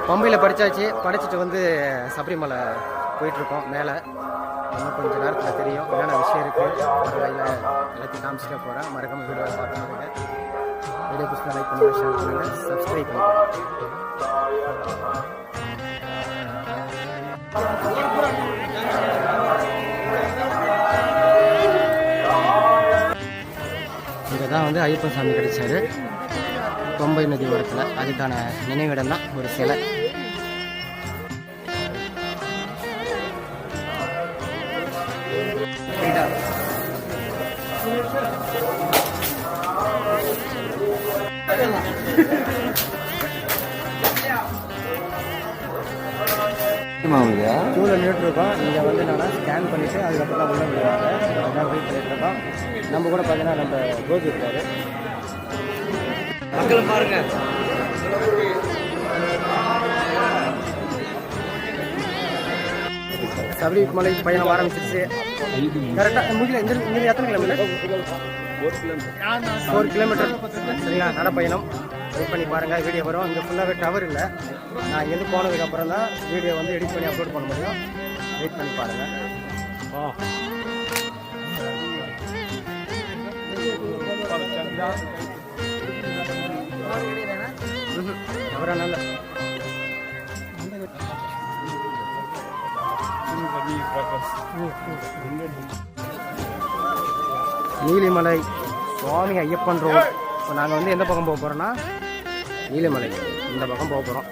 பம்பையில் படித்தாச்சு. படிச்சுட்டு வந்து சபரிமலை போயிட்டுருக்கோம். மேலே இன்னும் கொஞ்சம் நேரத்தில் தெரியும் என்னென்ன விஷயம் இருக்குது. ஒரு வழியில் எல்லாத்தையும் காமிச்சிட்டே போகிறேன். மறக்காம வீடியோ பார்த்துருங்க. வீடியோ பிடிச்சா லைக் பண்ணுங்கள், ஷேர் பண்ணுங்கள், சப்ஸ்கிரைப் பண்ணுங்கள். இங்கே தான் வந்து ஐயப்பன் சாமி கிடைச்சாரு, பம்பை நதி ஓரத்தில். அதுக்கான நினைவிடம் தான் ஒரு சிலை. கியூவில் நின்றுட்டுருக்கோம். இங்கே வந்து என்னன்னா ஸ்கேன் பண்ணிவிட்டு அதுக்கப்புறம் தான் உள்ள விடுவாங்க. அதான் வெயிட் பண்ணிட்டுருக்கோம். நம்ம கூட பார்த்தீங்கன்னா நம்ம கோபி இருக்காரு. மக்களை பாருங்க. சபரிமலை பயணம் ஆரம்பிச்சிருச்சு. கரெக்டாக முடியல. இந்த எத்தனை கிலோமீட்டர்? 4 கிலோமீட்டர். சரிங்களா, நடப்பயணம். வெயிட் பண்ணி பாருங்கள், வீடியோ வரும். இங்கே ஃபுல்லாகவே டவர் இல்லை. நான் இங்கேருந்து போனதுக்கப்புறம் தான் வீடியோ வந்து எடிட் பண்ணி அப்லோட் பண்ண முடியும். வெயிட் பண்ணி பாருங்கள். அவரா நல்ல நீலிமலை சுவாமி ஐயப்பன் ரோடு. இப்போ நாங்கள் வந்து எந்த பக்கம் போக போகிறோன்னா நீலிமலை இந்த பக்கம் போக போகிறோம்.